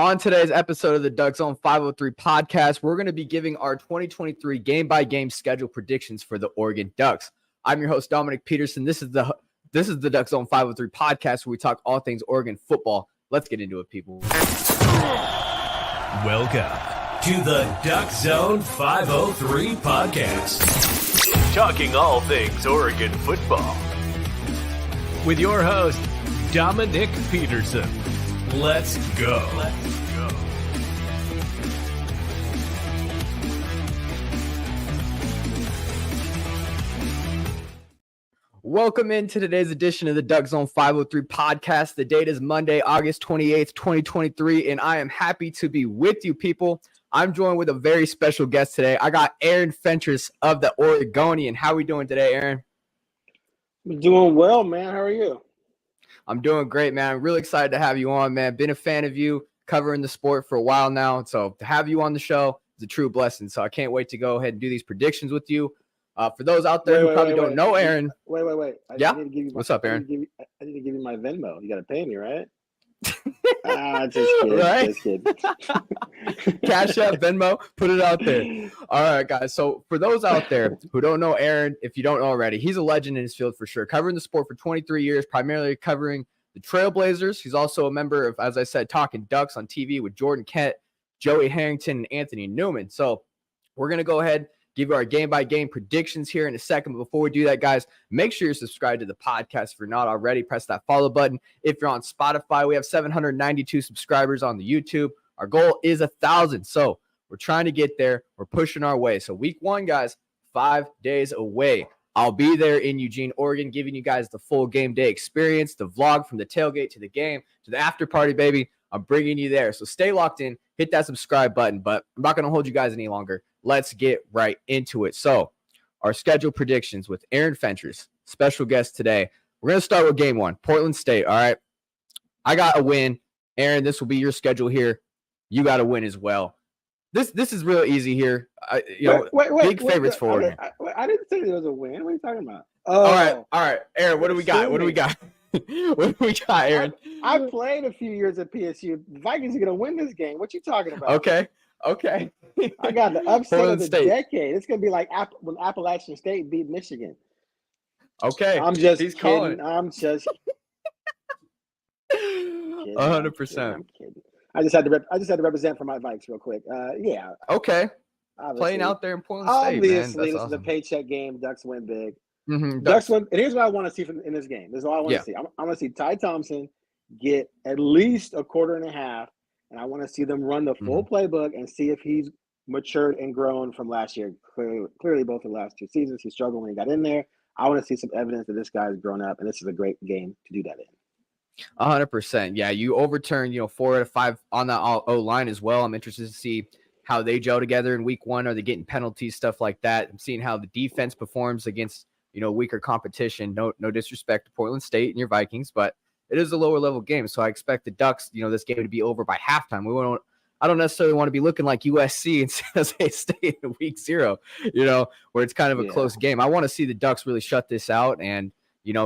On today's episode of the Duck Zone 503 podcast, we're going to be giving our 2023 game-by-game schedule predictions for the Oregon Ducks. I'm your host, Dominiqk Peterson. This is the Duck Zone 503 podcast where we talk all things Oregon football. Let's get into it, people. Welcome to the Duck Zone 503 podcast, talking all things Oregon football with your host, Dominiqk Peterson. Let's go. Welcome into today's edition of the Duck Zone 503 podcast. The date is Monday, August 28th, 2023, and I am happy to be with you, people. I'm joined with a very special guest today. I got Aaron Fentress of the Oregonian. How are we doing today, Aaron? I'm doing well, man. How are you? I'm doing great, man. I'm really excited to have you on, man. Been a fan of you, covering the sport for a while now. So to have you on the show is a true blessing. So I can't wait to go ahead and do these predictions with you. For those out there who probably don't know Aaron. Wait. Yeah? I need to give you What's up, Aaron? I need to give you my Venmo. You got to pay me, right? Just kidding. Right? Just kidding. Cash App, Venmo, put it out there. All right, guys. So for those out there who don't know Aaron, if you don't know already, he's a legend in his field for sure. Covering the sport for 23 years, primarily covering the Trailblazers. He's also a member of, as I said, Talking Ducks on TV with Jordan Kent, Joey Harrington, and Anthony Newman. So we're going to go ahead, give you our game-by-game predictions here in a second. But before we do that, guys, make sure you're subscribed to the podcast if you're not already. Press that follow button. If you're on Spotify, we have 792 subscribers on the YouTube. Our goal is 1,000. So we're trying to get there. We're pushing our way. So week one, guys, 5 days away. I'll be there in Eugene, Oregon, giving you guys the full game day experience, the vlog from the tailgate to the game to the after party, baby. I'm bringing you there. So stay locked in. Hit that subscribe button. But I'm not going to hold you guys any longer. Let's get right into it. So our schedule predictions with Aaron Fentress, special guest today. We're going to start with game one, Portland State. All right. I got a win. Aaron, this will be your schedule here. You got a win as well. This is real easy here. Big favorites for Oregon. I didn't say there was a win. What are you talking about? All right. Aaron, what do we got? What do we got, Aaron? I played a few years at PSU. The Vikings are going to win this game. What you talking about? Okay. I got the upset Portland of the decade. It's going to be like when Appalachian State beat Michigan. Okay. I'm just He's kidding. calling. I'm just 100%. I'm kidding. I just had to represent for my Vikes real quick. Yeah. Okay. Obviously. Playing out there in Portland State, Obviously, man. this Awesome. is a paycheck game. Ducks win big. Mm-hmm. Ducks win. And here's what I want to see in this game. This is all I want to see. I want to see Ty Thompson get at least a quarter and a half, and I want to see them run the full playbook and see if he's matured and grown from last year. Clearly, both of the last 2 seasons, he struggled when he got in there. I want to see some evidence that this guy's grown up, and this is a great game to do that in. 100%. Yeah, you overturned, 4 out of 5 on the O-line as well. I'm interested to see how they gel together in week one. Are they getting penalties, stuff like that? I'm seeing how the defense performs against, weaker competition. No disrespect to Portland State and your Vikings, but it is a lower level game. So I expect the Ducks, this game to be over by halftime. I don't necessarily want to be looking like USC and San Jose State in week 0, where it's kind of a close game. I want to see the Ducks really shut this out and,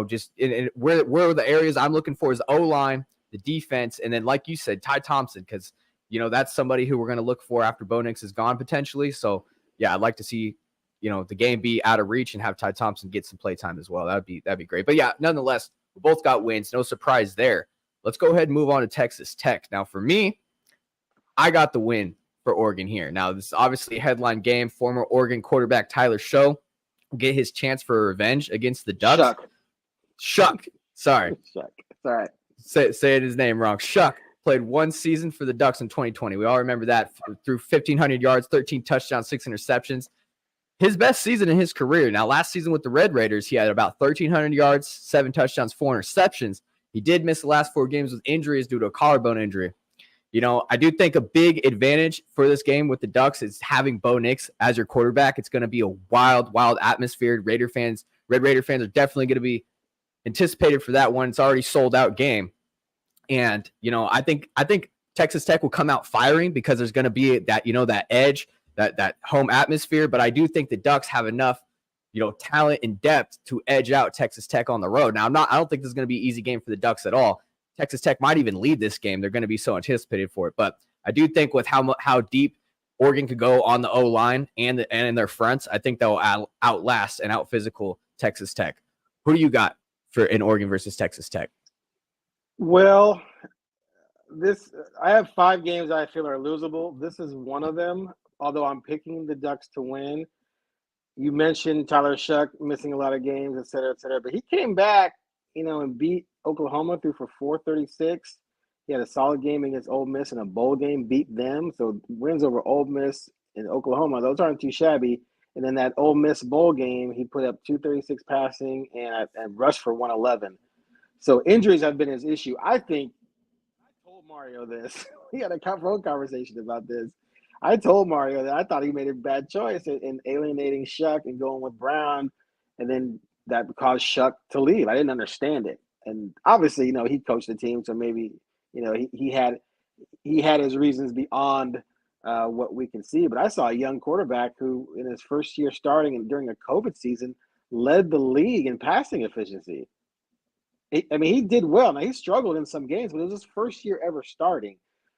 just where the areas I'm looking for is the O-line, the defense, and then, like you said, Ty Thompson, because, that's somebody who we're going to look for after Bo Nix is gone potentially. So, yeah, I'd like to see, the game be out of reach and have Ty Thompson get some play time as well. That'd be great. But, yeah, nonetheless, we both got wins. No surprise there. Let's go ahead and move on to Texas Tech. Now, for me, I got the win for Oregon here. Now, this is obviously a headline game. Former Oregon quarterback Tyler Show will get his chance for revenge against the Ducks. Shuck. Sorry. Shuck. It's all right. Say his name wrong. Shuck played 1 season for the Ducks in 2020. We all remember that. Threw 1,500 yards, 13 touchdowns, 6 interceptions. His best season in his career. Now, last season with the Red Raiders, he had about 1,300 yards, 7 touchdowns, 4 interceptions. He did miss the last 4 games with injuries due to a collarbone injury. I do think a big advantage for this game with the Ducks is having Bo Nix as your quarterback. It's going to be a wild atmosphere. Red Raider fans are definitely going to be anticipated for that one. It's already sold out game. And, I think Texas Tech will come out firing because there's going to be that, that edge, that home atmosphere. But I do think the Ducks have enough, talent and depth to edge out Texas Tech on the road. Now, I don't think this is going to be an easy game for the Ducks at all. Texas Tech might even lead this game. They're going to be so anticipated for it. But I do think with how deep Oregon could go on the O-line and in their fronts, I think they'll outlast and out-physical Texas Tech. Who do you got in Oregon versus Texas Tech? Well, I have 5 games I feel are losable. This is one of them, although I'm picking the Ducks to win. You mentioned Tyler Shuck missing a lot of games, et cetera, but he came back, and beat Oklahoma through for 436. He had a solid game against Ole Miss in a bowl game, beat them. So wins over Ole Miss and Oklahoma, those aren't too shabby. And then that Ole Miss bowl game, he put up 236 passing and rushed for 111. So injuries have been his issue. I think I told Mario this. We had a phone conversation about this. I told Mario that I thought he made a bad choice in alienating Shuck and going with Brown, and then that caused Shuck to leave. I didn't understand it. And obviously, he coached the team, so maybe, he had his reasons beyond what we can see. But I saw a young quarterback who, in his first year starting and during a COVID season, led the league in passing efficiency. He did well. Now, he struggled in some games, but it was his first year ever starting.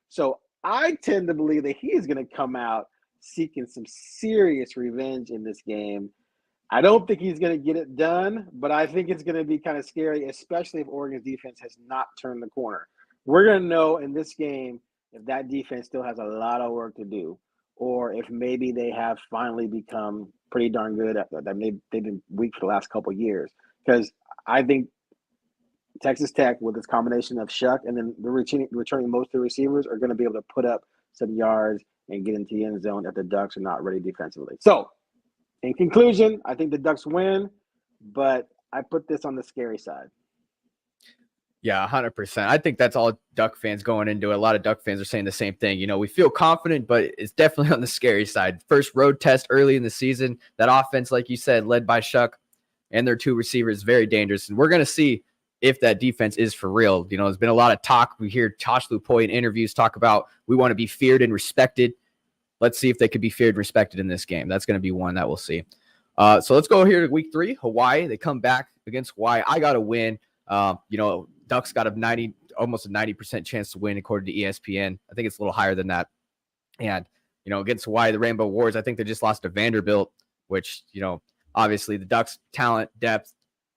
So I tend to believe that he is going to come out seeking some serious revenge in this game. I don't think he's going to get it done, but I think it's going to be kind of scary, especially if Oregon's defense has not turned the corner. We're going to know in this game if that defense still has a lot of work to do, or if maybe they have finally become pretty darn good at that. They've been weak for the last couple of years, because I think Texas Tech, with its combination of Shuck and then returning most of the receivers, are going to be able to put up some yards and get into the end zone if the Ducks are not ready defensively. So, in conclusion, I think the Ducks win, but I put this on the scary side. Yeah, 100%. I think that's all Duck fans going into it. A lot of Duck fans are saying the same thing. We feel confident, but it's definitely on the scary side. First road test early in the season. That offense, like you said, led by Shuck and their 2 receivers, very dangerous. And we're going to see if that defense is for real. There's been a lot of talk. We hear Tosh Lupoy in interviews talk about we want to be feared and respected. Let's see if they could be feared and respected in this game. That's going to be one that we'll see. So let's go here to week 3, Hawaii. They come back against Hawaii. I got to win. Ducks got almost a 90% chance to win according to ESPN. I think it's a little higher than that. And, against Hawaii, the Rainbow Wars, I think they just lost to Vanderbilt, which, obviously the Ducks' talent, depth,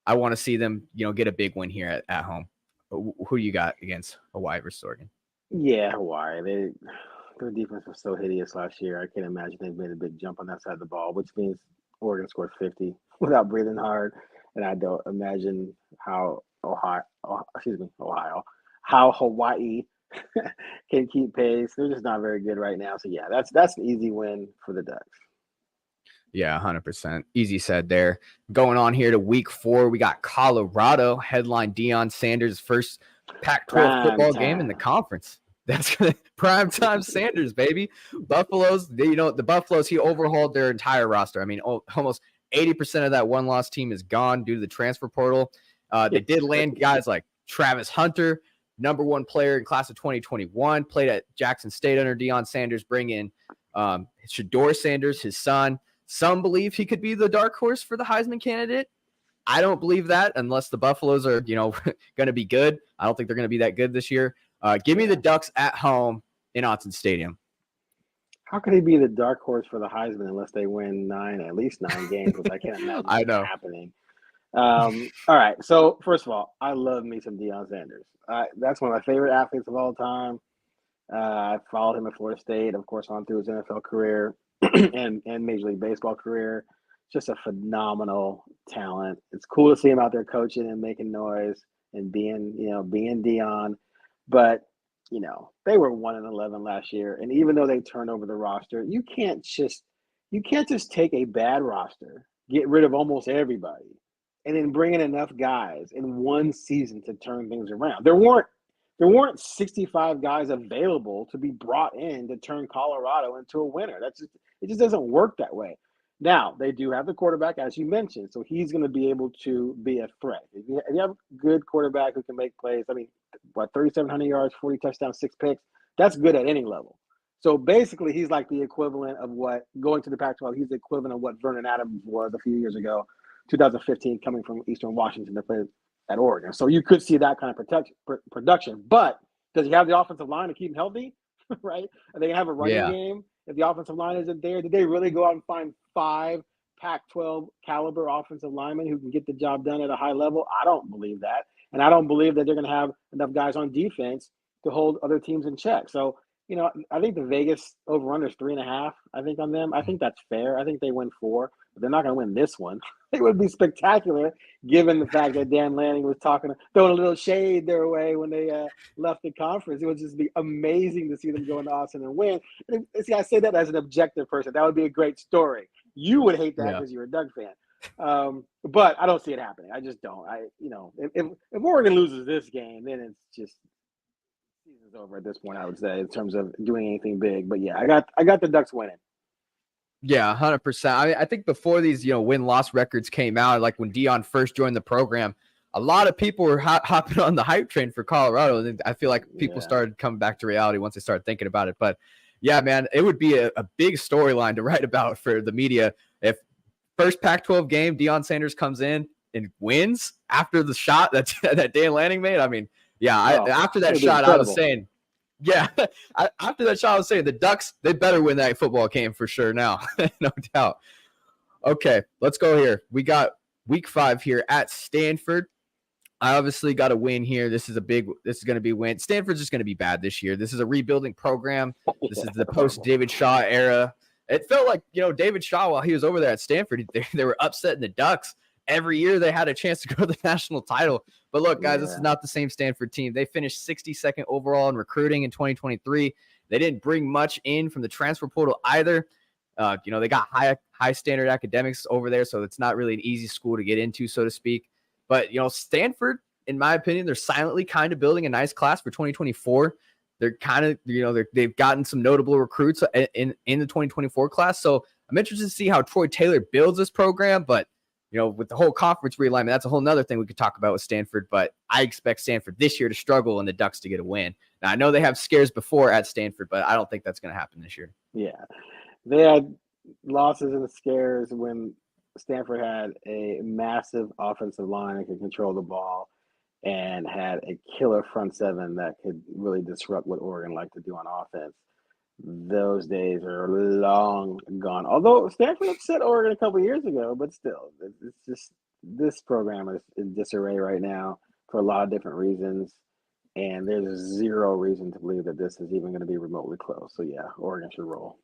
I want to see them, get a big win here at home. Who do you got against Hawaii versus Oregon? Yeah, Hawaii. Their defense was so hideous last year. I can't imagine they've made a big jump on that side of the ball, which means Oregon scored 50 without breathing hard. And I don't imagine how Hawaii can keep pace. They're just not very good right now. So yeah, that's an easy win for the Ducks. Yeah, 100%. Easy said there. Going on here to week 4, we got Colorado, headline Deion Sanders' first Pac-12 football game in the conference. That's primetime Sanders, baby. Buffaloes, the Buffaloes, he overhauled their entire roster. Almost 80% of that one-loss team is gone due to the transfer portal. They did land guys like Travis Hunter, number 1 player in class of 2021, played at Jackson State under Deion Sanders, bring in Shedeur Sanders, his son. Some believe he could be the dark horse for the Heisman candidate. I don't believe that unless the Buffaloes are, going to be good. I don't think they're going to be that good this year. Give me the Ducks at home in Autzen Stadium. How could he be the dark horse for the Heisman unless they win at least 9 games, which I can't imagine happening. All right. So first of all, I love me some Deion Sanders. That's one of my favorite athletes of all time. I followed him at Florida State, of course, on through his NFL career and Major League Baseball career. Just a phenomenal talent. It's cool to see him out there coaching and making noise and being Deion. But, they were 1-11 last year. And even though they turned over the roster, you can't just take a bad roster, get rid of almost everybody, and then bring in enough guys in one season to turn things around. There weren't 65 guys available to be brought in to turn Colorado into a winner. It just doesn't work that way. Now, they do have the quarterback, as you mentioned, so he's going to be able to be a threat. If you have a good quarterback who can make plays, 3,700 yards, 40 touchdowns, 6 picks, that's good at any level. So basically, he's like the equivalent of what, going to the Pac-12, he's the equivalent of what Vernon Adams was a few years ago, 2015, coming from Eastern Washington to play at Oregon. So you could see that kind of production. But does he have the offensive line to keep him healthy? right? Are they gonna have a running Yeah. game if the offensive line isn't there? Did they really go out and find 5 Pac-12 caliber offensive linemen who can get the job done at a high level? I don't believe that, and I don't believe that they're gonna have enough guys on defense to hold other teams in check. So, I think the Vegas over/under is 3.5. I think on them. I think that's fair. I think they win 4, but they're not going to win this one. It would be spectacular, given the fact that Dan Lanning was throwing a little shade their way when they left the conference. It would just be amazing to see them go into Austin and win. And see, I say that as an objective person. That would be a great story. You would hate that because you're a Doug fan. But I don't see it happening. I just don't. If Oregon loses this game, then it's just season's over at this point, I would say, in terms of doing anything big. But yeah, I got the Ducks winning. Yeah, 100%. I think before these, win-loss records came out, like when Dion first joined the program, a lot of people were hopping on the hype train for Colorado. And I feel like people started coming back to reality once they started thinking about it. But yeah, man, it would be a big storyline to write about for the media if first Pac-12 game, Deion Sanders comes in and wins after the shot that Dan Lanning made. I mean, yeah, after that shot, I was saying, after that shot, I was saying the Ducks, they better win that football game for sure now, no doubt. Okay, let's go here. We got week 5 here at Stanford. I obviously got a win here. This is going to be a win. Stanford's just going to be bad this year. This is a rebuilding program. This is the post-David Shaw era. It felt like, David Shaw, while he was over there at Stanford, they were upsetting the Ducks. Every year they had a chance to go to the national title. But look, guys, this is not the same Stanford team. They finished 62nd overall in recruiting in 2023. They didn't bring much in from the transfer portal either. They got high standard academics over there, so it's not really an easy school to get into, so to speak. But, Stanford, in my opinion, they're silently kind of building a nice class for 2024. They're kind of, they've gotten some notable recruits in the 2024 class. So I'm interested to see how Troy Taylor builds this program. But, with the whole conference realignment, that's a whole nother thing we could talk about with Stanford. But I expect Stanford this year to struggle and the Ducks to get a win. Now, I know they have scares before at Stanford, but I don't think that's going to happen this year. Yeah. They had losses and scares when Stanford had a massive offensive line that could control the ball and had a killer front seven that could really disrupt what Oregon liked to do on offense. Those days are long gone. Although Stanford upset Oregon a couple years ago, but still, it's just this program is in disarray right now for a lot of different reasons. And there's zero reason to believe that this is even going to be remotely close. So, yeah, Oregon should roll.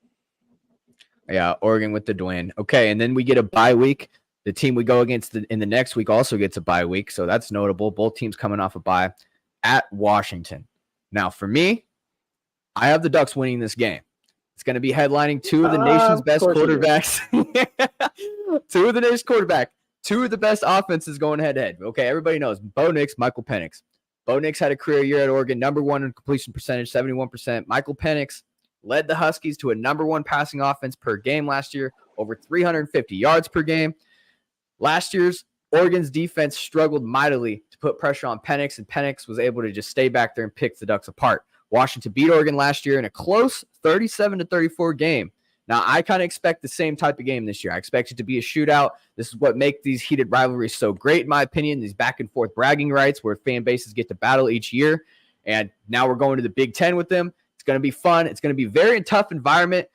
Yeah, Oregon with the win. Okay, and then we get a bye week. The team we go against in the next week also gets a bye week, so that's notable. Both teams coming off a bye at Washington. Now, for me, I have the Ducks winning this game. It's going to be headlining two of the nation's best quarterbacks. Two of the nation's quarterback. Two of the best offenses going head-to-head. Okay, everybody knows. Bo Nix, Michael Penix. Bo Nix had a career year at Oregon, number 1 in completion percentage, 71%. Michael Penix led the Huskies to a number 1 passing offense per game last year, over 350 yards per game. Last year's Oregon's defense struggled mightily to put pressure on Penix, and Penix was able to just stay back there and pick the Ducks apart. Washington beat Oregon last year in a close 37-34 game. Now, I kind of expect the same type of game this year. I expect it to be a shootout. This is what makes these heated rivalries so great, in my opinion, these back-and-forth bragging rights where fan bases get to battle each year. And now we're going to the Big Ten with them. It's going to be fun. It's going to be a very tough environment.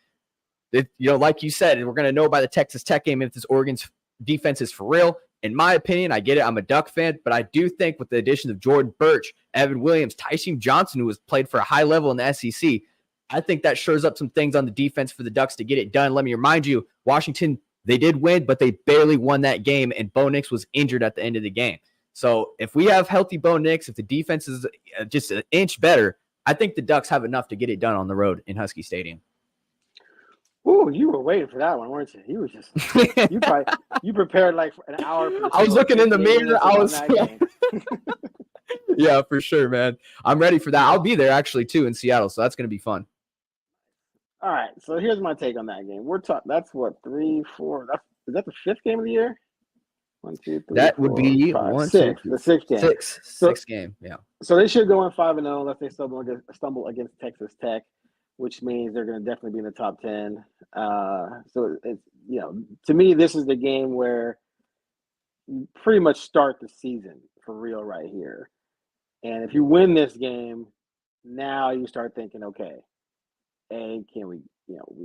Like you said, we're going to know by the Texas Tech game if this Oregon's defense is for real. In my opinion, I get it. I'm a Duck fan, but I do think with the addition of Jordan Birch, Evan Williams, Tyson Johnson, who has played for a high level in the SEC, I think that shores up some things on the defense for the Ducks to get it done. Let me remind you, Washington, they did win, but they barely won that game, and Bo Nix was injured at the end of the game. So if we have healthy Bo Nix, if the defense is just an inch better, I think the Ducks have enough to get it done on the road in Husky Stadium. Ooh, you were waiting for that one, weren't you? You were just you prepared like for an hour. For I was looking in the mirror. Yeah, for sure, man. I'm ready for that. I'll be there actually too in Seattle, so that's going to be fun. All right, so here's my take on that game. We're talking. That's what 3, 4. Is that the 5th game of the year? 1, 2, 3. That 4, would be 5, 1, 6. 2, 3, the 6th game. Sixth game. Yeah. So they should go in 5-0 unless they stumble against Texas Tech, which means they're going to definitely be in the top 10. So it's to me, this is the game where you pretty much start the season for real right here. And if you win this game, now you start thinking, okay, A, can we,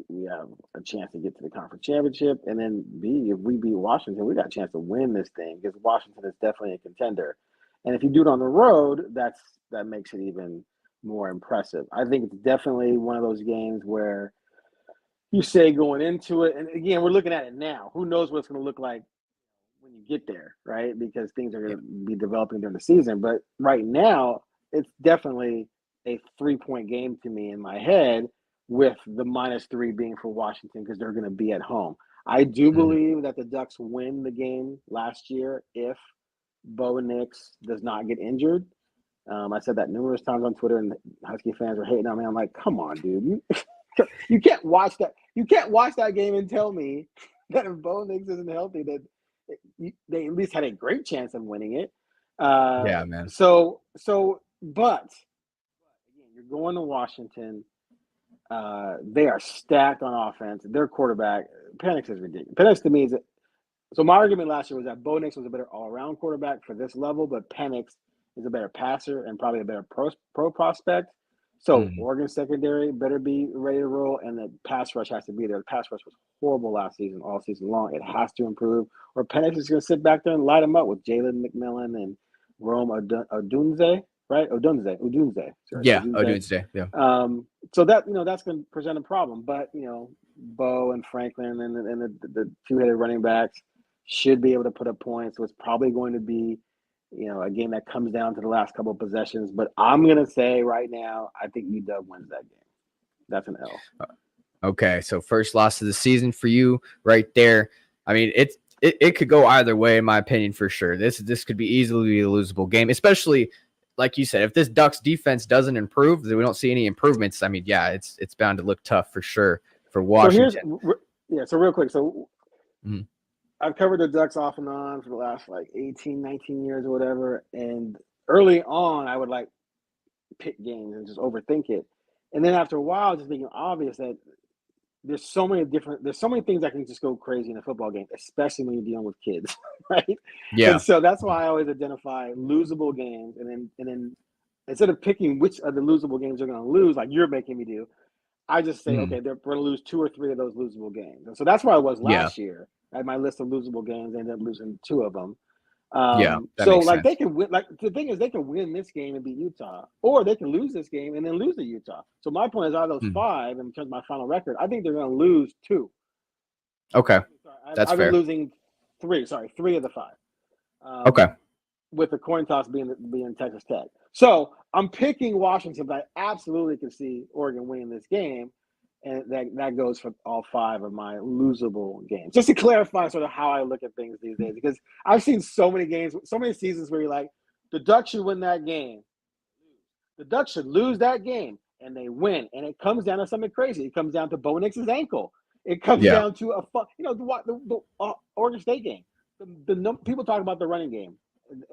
we have a chance to get to the conference championship, and then B, if we beat Washington, we got a chance to win this thing because Washington is definitely a contender. And if you do it on the road, that makes it even more impressive. I think it's definitely one of those games where you say going into it, and again, we're looking at it now. Who knows what it's going to look like when you get there, right? Because things are going to be developing during the season. But right now, it's definitely a 3-point game to me in my head, with the -3 being for Washington because they're going to be at home. I do believe that the Ducks win the game last year if Bo Nix does not get injured. I said that numerous times on Twitter, and Husky fans were hating on me. I'm like, come on, dude. You can't watch that. You can't watch that game and tell me that if Bo Nix isn't healthy, that they at least had a great chance of winning it. Yeah, man. But again, you're going to Washington. They are stacked on offense. Their quarterback, Penix, is ridiculous. Penix to me is so my argument last year was that Bo Nix was a better all-around quarterback for this level, but Penix is a better passer and probably a better pro prospect. So Oregon secondary better be ready to roll, and the pass rush has to be there. The pass rush was horrible last season, all season long. It has to improve, or Penix is going to sit back there and light them up with Jalen McMillan and Rome Odunze, right? Odunze. Sorry, Yeah, Odunze. Yeah. So that that's going to present a problem. But Bo and Franklin and the two-headed running backs should be able to put up points. So it's probably going to be a game that comes down to the last couple of possessions. But I'm going to say right now, I think UW wins that game. That's an L. Okay, so first loss of the season for you right there. I mean, it could go either way, in my opinion, for sure. This could be easily a losable game, especially like you said, if this Ducks defense doesn't improve, we don't see any improvements. I mean, yeah, it's bound to look tough for sure for Washington. So real quick. So I've covered the Ducks off and on for the last 18, 19 years or whatever. And early on, I would pick games and just overthink it. And then after a while, it just became obvious that there's so many things that can just go crazy in a football game, especially when you're dealing with kids, right? Yeah. And so that's why I always identify losable games, and then instead of picking which of the losable games they're going to lose, like you're making me do, I just say, okay, they're going to lose 2 or 3 of those losable games. And so that's where I was last year. I had my list of losable games, ended up losing 2 of them. So they can win. The thing is, they can win this game and beat Utah, or they can lose this game and then lose to Utah. So my point is, out of those 5, in terms of my final record, I think they're going to lose 2. Okay, that's I've fair. been losing 3 of the 5. Okay, with the coin toss being Texas Tech. So I'm picking Washington, but I absolutely can see Oregon winning this game. And that goes for all 5 of my losable games. Just to clarify sort of how I look at things these days, because I've seen so many games, so many seasons where you're like, the Ducks should win that game. The Ducks should lose that game, and they win. And it comes down to something crazy. It comes down to Bo Nix's ankle. It comes down to the Oregon State game. People talk about the running game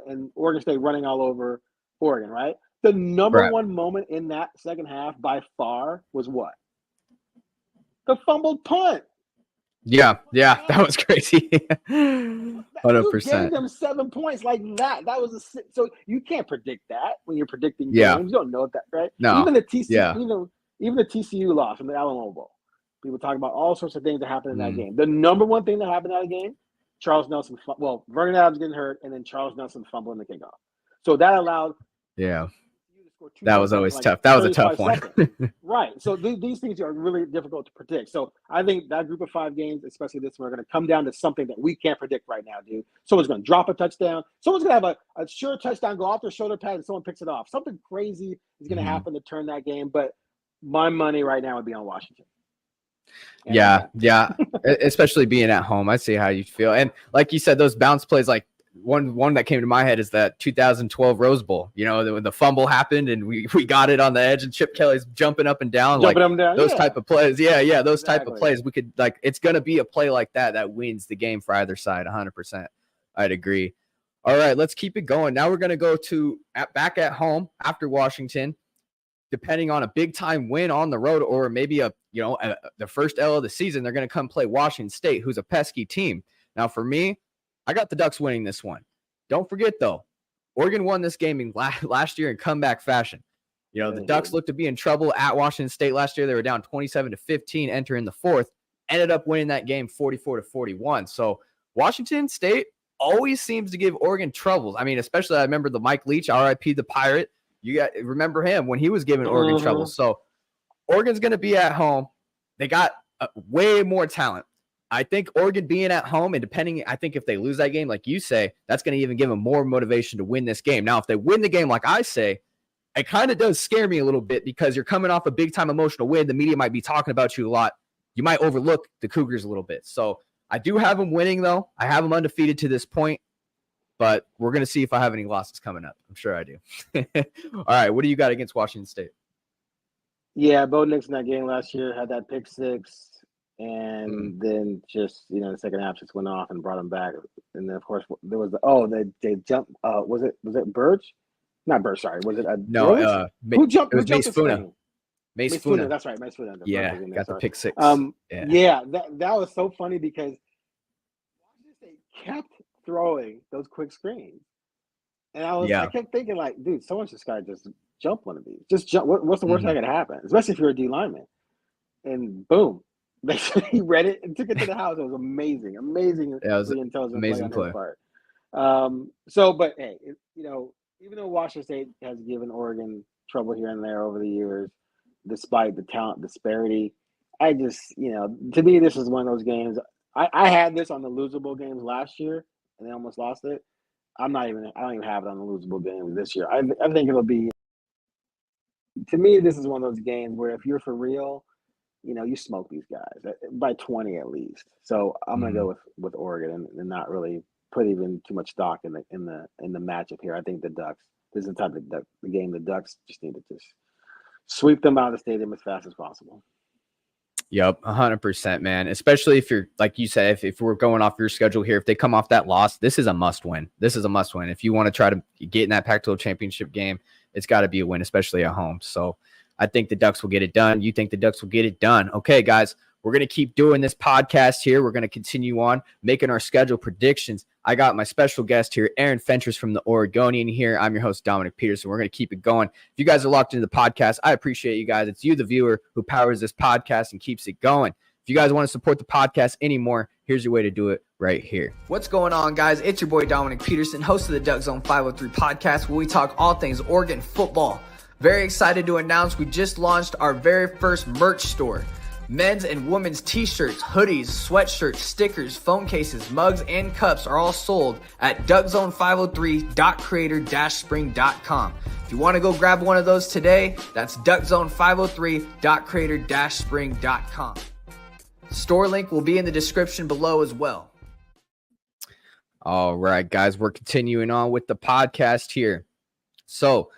and Oregon State running all over Oregon, right? The number one moment in that second half by far was what? The fumbled punt. Yeah, that was crazy. 100%. You gave them 7 points like that. That was so you can't predict that when you're predicting games. You don't know that, right? No. Even the TCU, even the TCU loss in the Alamo Bowl. People talk about all sorts of things that happened in that game. The number one thing that happened in that game, Vernon Adams getting hurt, and then Charles Nelson fumbling the kickoff. So that allowed. Yeah. That was always tough. That was a tough one. Right. So these things are really difficult to predict. So I think that group of 5 games, especially this one, are going to come down to something that we can't predict right now, dude. Someone's going to drop a touchdown. Someone's going to have a sure touchdown go off their shoulder pad and someone picks it off. Something crazy is going to happen to turn that game. But my money right now would be on Washington. Yeah. Especially being at home. I see how you feel. And like you said, those bounce plays, like, one that came to my head is that 2012 Rose Bowl. When the fumble happened and we got it on the edge and Chip Kelly's jumping up and down, those type of plays. Yeah, those type of plays. We could it's going to be a play like that wins the game for either side. 100%. I'd agree. All right, let's keep it going. Now we're going to go to back at home after Washington, depending on a big time win on the road or maybe the first L of the season. They're going to come play Washington State, who's a pesky team. Now for me, I got the Ducks winning this one. Don't forget, though, Oregon won this game last year in comeback fashion. You know, the Ducks looked to be in trouble at Washington State last year. They were down 27-15 entering the fourth, ended up winning that game 44-41. So Washington State always seems to give Oregon troubles. I mean, especially I remember the Mike Leach, RIP the Pirate. You remember him when he was giving Oregon trouble. So Oregon's going to be at home. They got way more talent. I think Oregon being at home and I think if they lose that game, like you say, that's going to even give them more motivation to win this game. Now, if they win the game, like I say, it kind of does scare me a little bit because you're coming off a big-time emotional win. The media might be talking about you a lot. You might overlook the Cougars a little bit. So I do have them winning, though. I have them undefeated to this point, but we're going to see if I have any losses coming up. I'm sure I do. All right, what do you got against Washington State? Yeah, Bo Nix in that game last year had that pick six, and then just, the second half just went off and brought him back. And then, of course, there was they jumped. Was it Birch? Not Birch, sorry. Was it who jumped? It was Mace Funa. Mace Funa. That's right, Mace Funa. Yeah, got the pick six. Yeah, that was so funny because Washington State kept throwing those quick screens, and I kept thinking, like, dude, someone just got to just jump one of these. Just jump. What's the worst that could happen? Especially if you're a D lineman. And boom, he read it and took it to the house. It was amazing. Yeah, it was amazing play. But hey, even though Washington State has given Oregon trouble here and there over the years, despite the talent disparity, I just, to me, this is one of those games. I had this on the losable games last year, and they almost lost it. I don't even have it on the losable games this year. I think it'll be. To me, this is one of those games where if you're for real, you smoke these guys by 20 at least. So I'm gonna go with Oregon and not really put even too much stock in the matchup here. I think the Ducks. This is the type of the game the Ducks just need to just sweep them out of the stadium as fast as possible. Yep, 100%, man. Especially if you're, like you said, if we're going off your schedule here, if they come off that loss, this is a must win. If you want to try to get in that Pac-12 championship game, it's got to be a win, especially at home. So I think the Ducks will get it done. You think the Ducks will get it done? Okay, guys, we're going to keep doing this podcast here. We're going to continue on making our schedule predictions. I got my special guest here, Aaron Fentress from the Oregonian here. I'm your host, Dominiqk Peterson. We're going to keep it going. If you guys are locked into the podcast, I appreciate you guys. It's you, the viewer, who powers this podcast and keeps it going. If you guys want to support the podcast anymore, here's your way to do it right here. What's going on, guys? It's your boy, Dominiqk Peterson, host of the Duck Zone 503 podcast, where we talk all things Oregon football. Very excited to announce we just launched our very first merch store. Men's and women's t-shirts, hoodies, sweatshirts, stickers, phone cases, mugs, and cups are all sold at duckzone503.creator-spring.com. If you want to go grab one of those today, that's duckzone503.creator-spring.com. Store link will be in the description below as well. All right, guys, we're continuing on with the podcast here. So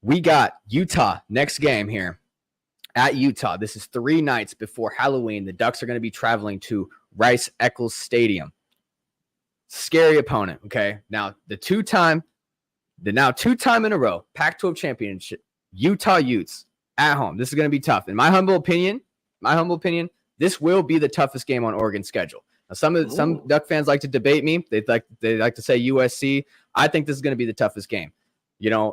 we got Utah next game here. At Utah, this is 3 nights before Halloween. The Ducks are going to be traveling to Rice-Eccles Stadium. Scary opponent, okay? Now, the two-time in a row Pac-12 championship, Utah Utes at home. This is going to be tough. In my humble opinion, this will be the toughest game on Oregon's schedule. Now, some Duck fans like to debate me. They like to say USC. I think this is going to be the toughest game. I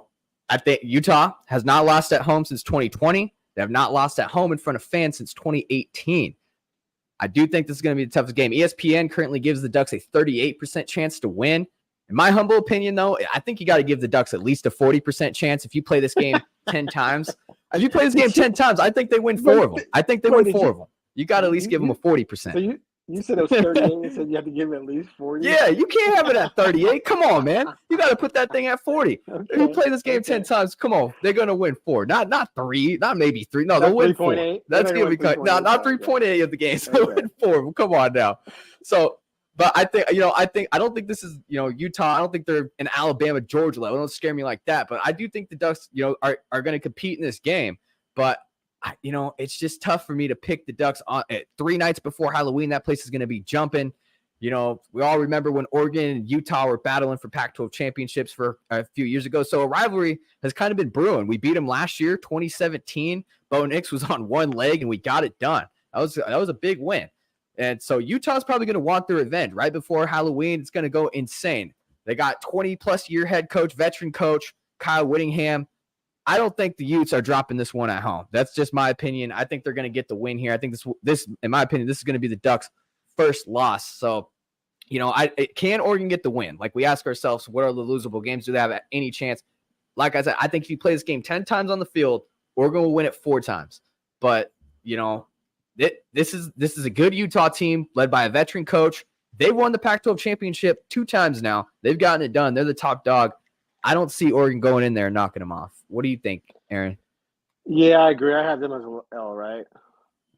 think Utah has not lost at home since 2020. They have not lost at home in front of fans since 2018. I do think this is going to be the toughest game. ESPN currently gives the Ducks a 38% chance to win. In my humble opinion, though, I think you got to give the Ducks at least a 40% chance if you play this game 10 times. If you play this game 10 times, I think they win 4 of them. You got to at least give them a 40%. So you said it was 38. You said you have to give it at least 40. Yeah, you can't have it at 38. Come on, man. You got to put that thing at 40. Okay. If you play this game 10 times, come on. They're going to win 4. Not 3. Not maybe 3. No, they'll win 4. That's going to be cut. No, not 3.8 of the games. They'll win 4. Come on now. So, but I don't think this is, Utah. I don't think they're an Alabama, Georgia level. Don't scare me like that. But I do think the Ducks, are going to compete in this game. But it's just tough for me to pick the Ducks on 3 nights before Halloween. That place is going to be jumping. We all remember when Oregon and Utah were battling for Pac-12 championships for a few years ago. So a rivalry has kind of been brewing. We beat them last year, 2017. Bo Nix was on one leg, and we got it done. That was a big win. And so Utah's probably going to want their revenge right before Halloween. It's going to go insane. They got 20-plus year head coach, veteran coach, Kyle Whittingham. I don't think the Utes are dropping this one at home. That's just my opinion. I think they're going to get the win here. I think this, in my opinion, this is going to be the Ducks' first loss. So, can Oregon get the win? Like, we ask ourselves, what are the losable games? Do they have any chance? Like I said, I think if you play this game 10 times on the field, Oregon will win it 4 times. But, this is a good Utah team led by a veteran coach. They've won the Pac-12 championship 2 times now. They've gotten it done. They're the top dog. I don't see Oregon going in there and knocking them off. What do you think, Aaron? Yeah, I agree. I have them as L, right?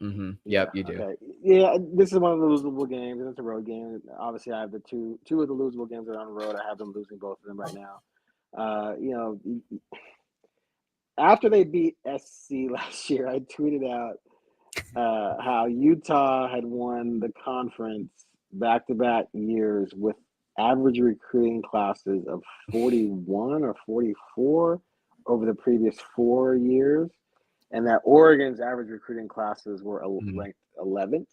Mm-hmm. Yep, you do. Okay. Yeah, this is one of the losable games, and it's a road game. Obviously, I have the two of the losable games that are on the road. I have them losing both of them right now. After they beat SC last year, I tweeted out how Utah had won the conference back-to-back years with average recruiting classes of 41 or 44 over the previous 4 years, and that Oregon's average recruiting classes were ranked 11th.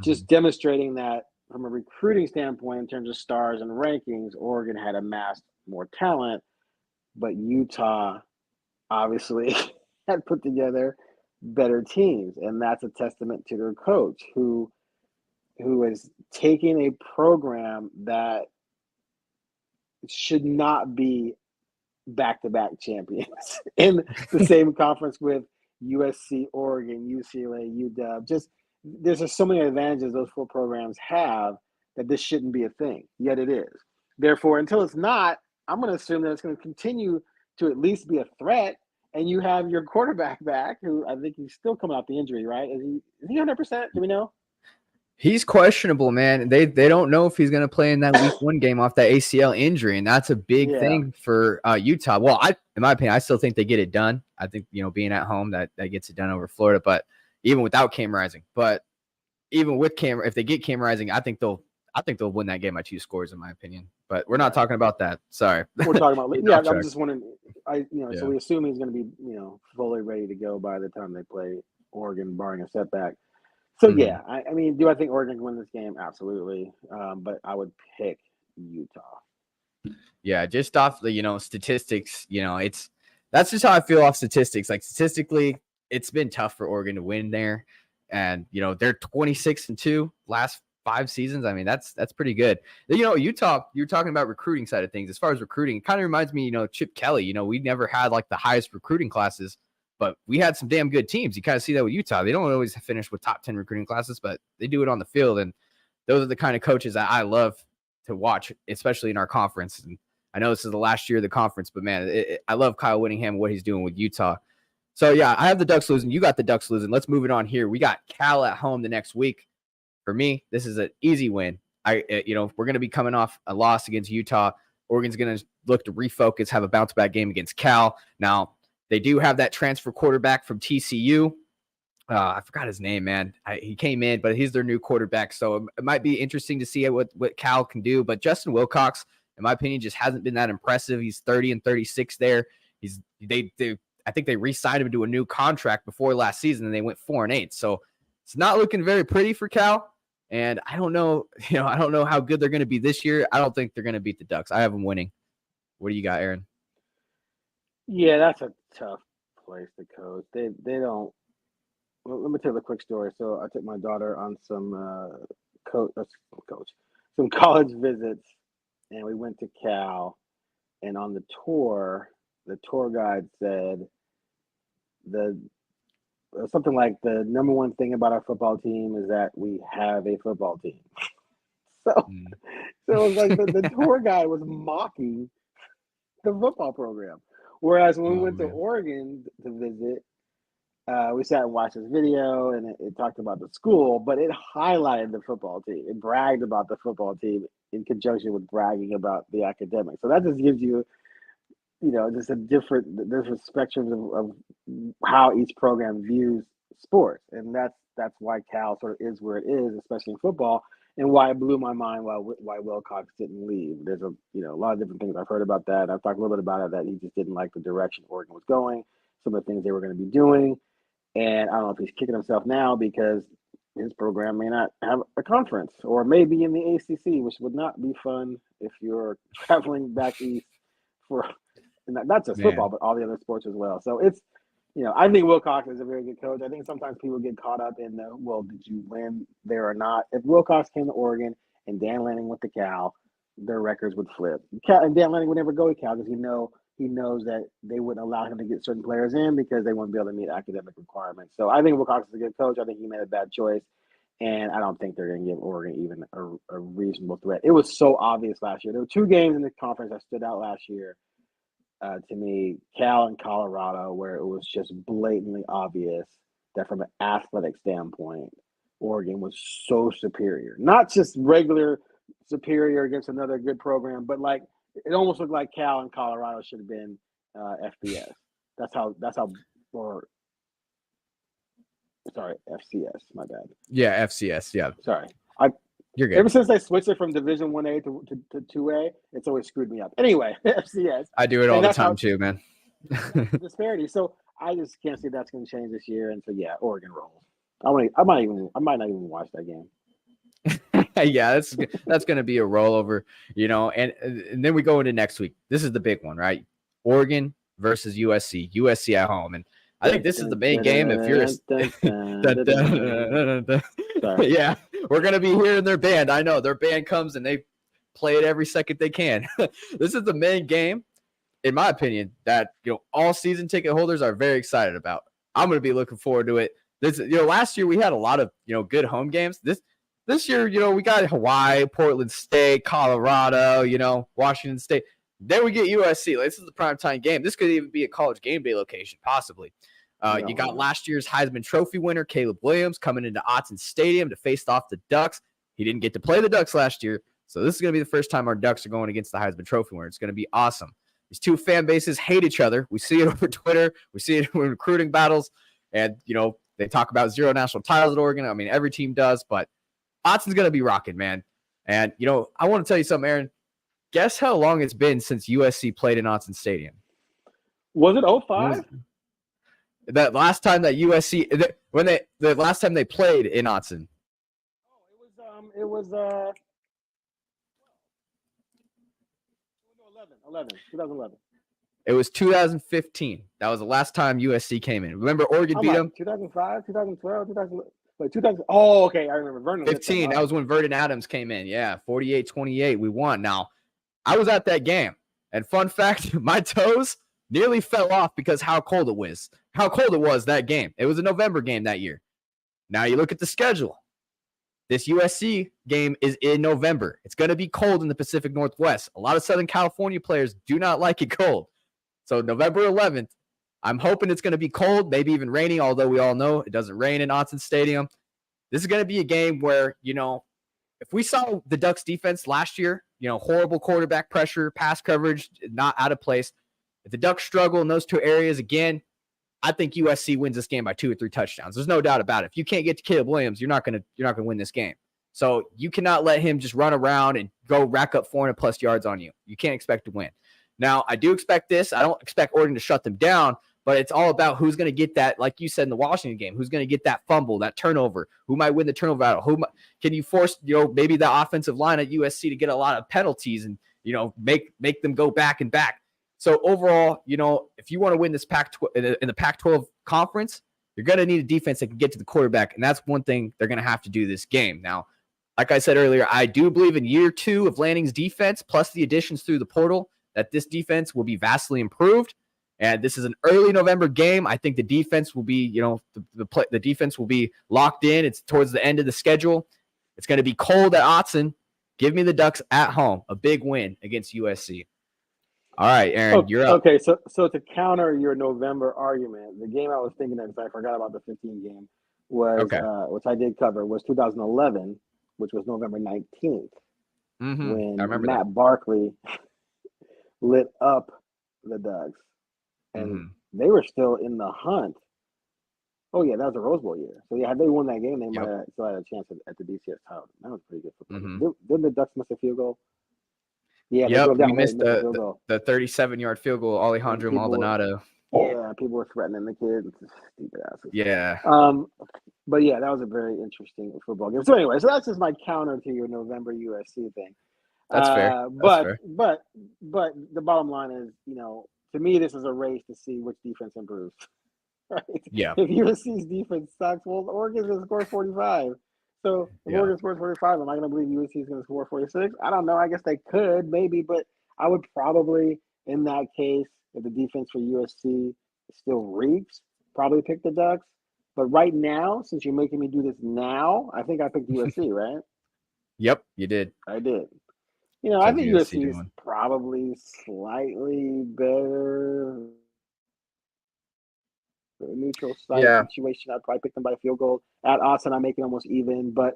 Just demonstrating that from a recruiting standpoint, in terms of stars and rankings, Oregon had amassed more talent, but Utah obviously had put together better teams, and that's a testament to their coach who is taking a program that should not be back-to-back champions in the same conference with USC, Oregon, UCLA, UW. There's just so many advantages those 4 programs have that this shouldn't be a thing, yet it is. Therefore, until it's not, I'm going to assume that it's going to continue to at least be a threat, and you have your quarterback back, who I think he's still coming off the injury, right? Is he 100%? Do we know? He's questionable, man. They don't know if he's going to play in that week 1 game off that ACL injury, and that's a big thing for Utah. Well, in my opinion, I still think they get it done. I think, being at home, that gets it done over Florida, but even without Cam Rising. But even with Cam, if they get Cam Rising, I think they'll win that game by 2 scores, in my opinion. But we're not talking about that. Sorry. We're talking about I'm just wondering. So we assume he's going to be fully ready to go by the time they play Oregon, barring a setback. So, yeah, I mean, do I think Oregon can win this game? Absolutely. But I would pick Utah. Yeah, just off the, statistics, that's just how I feel off statistics. Like, statistically, it's been tough for Oregon to win there. And, they're 26-2 last 5 seasons. I mean, that's pretty good. Utah, you're talking about recruiting side of things. As far as recruiting, it kind of reminds me, Chip Kelly. We never had, like, the highest recruiting classes, but we had some damn good teams. You kind of see that with Utah. They don't always finish with top 10 recruiting classes, but they do it on the field. And those are the kind of coaches that I love to watch, especially in our conference. And I know this is the last year of the conference, but man, I love Kyle Whittingham, what he's doing with Utah. So yeah, I have the Ducks losing. You got the Ducks losing. Let's move it on here. We got Cal at home the next week. For me, this is an easy win. We're going to be coming off a loss against Utah. Oregon's going to look to refocus, have a bounce back game against Cal. Now, they do have that transfer quarterback from TCU. I forgot his name, man. He came in, but he's their new quarterback. So it might be interesting to see what Cal can do. But Justin Wilcox, in my opinion, just hasn't been that impressive. He's 30-36 there. I think they re-signed him to a new contract before last season, and they went 4-8. So it's not looking very pretty for Cal. And I don't know, I don't know how good they're going to be this year. I don't think they're going to beat the Ducks. I have them winning. What do you got, Aaron? Yeah, that's a tough place to coach. They don't. Well, let me tell you a quick story. So I took my daughter on some some college visits, and we went to Cal. And on the tour guide said something like the number one thing about our football team is that we have a football team. So it was like the tour guide was mocking the football program. Whereas when we went to Oregon to visit, we sat and watched this video, and it talked about the school, but it highlighted the football team. It bragged about the football team in conjunction with bragging about the academics. So that just gives you, just a different spectrum of how each program views sports. And that's why Cal sort of is where it is, especially in football, and why it blew my mind why Wilcox didn't leave. There's a lot of different things I've heard about that. I've talked a little bit about it, that he just didn't like the direction Oregon was going, some of the things they were going to be doing. And I don't know if he's kicking himself now because his program may not have a conference, or maybe in the ACC, which would not be fun if you're traveling back east for and not just football, but all the other sports as well. So it's, I think Wilcox is a very good coach. I think sometimes people get caught up in did you win there or not? If Wilcox came to Oregon and Dan Lanning went to Cal, their records would flip. And Dan Lanning would never go to Cal because he knows that they wouldn't allow him to get certain players in because they wouldn't be able to meet academic requirements. So I think Wilcox is a good coach. I think he made a bad choice. And I don't think they're going to give Oregon even a reasonable threat. It was so obvious last year. There were 2 games in the conference that stood out last year to me, Cal and Colorado, where it was just blatantly obvious that from an athletic standpoint, Oregon was so superior. Not just regular superior against another good program, but like it almost looked like Cal and Colorado should have been FBS. That's how Sorry, FCS. My bad. Yeah, FCS. Yeah. Sorry. You're good. Ever since they switched it from Division 1A to 2A, it's always screwed me up. Anyway, FCS. I do it all the time too, man. Disparity. So I just can't see that's going to change this year. And so yeah, Oregon rolls. I might not even watch that game. Yeah, that's going to be a rollover, and then we go into next week. This is the big one, right? Oregon versus USC. USC at home, and I think this is the main game. If you're yeah, we're going to be hearing their band. I know their band comes and they play it every second they can. This is the main game, in my opinion, that all season ticket holders are very excited about. I'm going to be looking forward to it. This, last year we had a lot of good home games. This year, we got Hawaii, Portland State, Colorado, Washington State. Then we get USC. This is the primetime game. This could even be a college game day location, possibly. You got last year's Heisman Trophy winner, Caleb Williams, coming into Autzen Stadium to face off the Ducks. He didn't get to play the Ducks last year, so this is going to be the first time our Ducks are going against the Heisman Trophy winner. It's going to be awesome. These 2 fan bases hate each other. We see it over Twitter. We see it in recruiting battles. And, they talk about 0 national titles at Oregon. I mean, every team does, but Autzen's going to be rocking, man. And, I want to tell you something, Aaron. Guess how long it's been since USC played in Autzen Stadium? Was it 05? That last time that USC the last time they played in Autzen. Oh, it was 2011. It was 2015. That was the last time USC came in. Remember Oregon beat them? 2005, 2012, 2000. Oh, okay. I remember Vernon. 15. That was when Vernon Adams came in. Yeah, 48-28. We won. Now, I was at that game. And fun fact, my toes nearly fell off because how cold it was. How cold it was that game. It was a November game that year. Now you look at the schedule. This USC game is in November. It's going to be cold in the Pacific Northwest. A lot of Southern California players do not like it cold. So November 11th, I'm hoping it's going to be cold, maybe even rainy, although we all know it doesn't rain in Autzen Stadium. This is going to be a game where, if we saw the Ducks defense last year, horrible quarterback pressure, pass coverage, not out of place. If the Ducks struggle in those 2 areas again, I think USC wins this game by 2 or 3 touchdowns. There's no doubt about it. If you can't get to Caleb Williams, you're not going to win this game. So you cannot let him just run around and go rack up 400+ yards on you. You can't expect to win. Now, I do expect this. I don't expect Oregon to shut them down, but it's all about who's going to get that, like you said in the Washington game, who's going to get that fumble, that turnover, who might win the turnover battle, can you force, maybe the offensive line at USC to get a lot of penalties and, make them go back and back. So overall, if you want to win this in the Pac-12 conference, you're going to need a defense that can get to the quarterback, and that's one thing they're going to have to do this game. Now, like I said earlier, I do believe in year 2 of Lanning's defense, plus the additions through the portal, that this defense will be vastly improved. And this is an early November game. I think the defense will be, the defense will be locked in. It's towards the end of the schedule. It's going to be cold at Autzen. Give me the Ducks at home. A big win against USC. All right, Aaron, you're up. Okay, so to counter your November argument, the game I was thinking of, because I forgot about the 15 game, was which I did cover, was 2011, which was November 19th, when I remember Matt Barkley lit up the Ducks, and they were still in the hunt. Oh yeah, that was a Rose Bowl year. So yeah, had they won that game, they might have still had a chance at the DCS title. That was pretty good football. Didn't the Ducks miss a field goal? Yeah, we missed the 37-yard field goal, Alejandro Maldonado. Yeah, people were threatening the kids. Stupid asses. Yeah. But yeah, that was a very interesting football game. So anyway, so that's just my counter to your November USC thing. That's fair. But the bottom line is, to me, this is a race to see which defense improves. Right? Yeah. If USC's defense sucks, well, Oregon's going to score 45. So if Yeah. Oregon scores 45, am I going to believe USC is going to score 46? I don't know. I guess they could, maybe, but I would probably, in that case, if the defense for USC still reeks, probably pick the Ducks. But right now, since you're making me do this now, I think I picked USC, right? Yep, you did. I did. I Said think USC USC is doing. probably slightly better. A neutral site situation, I'd probably pick them by field goal. At Austin, I make it almost even. But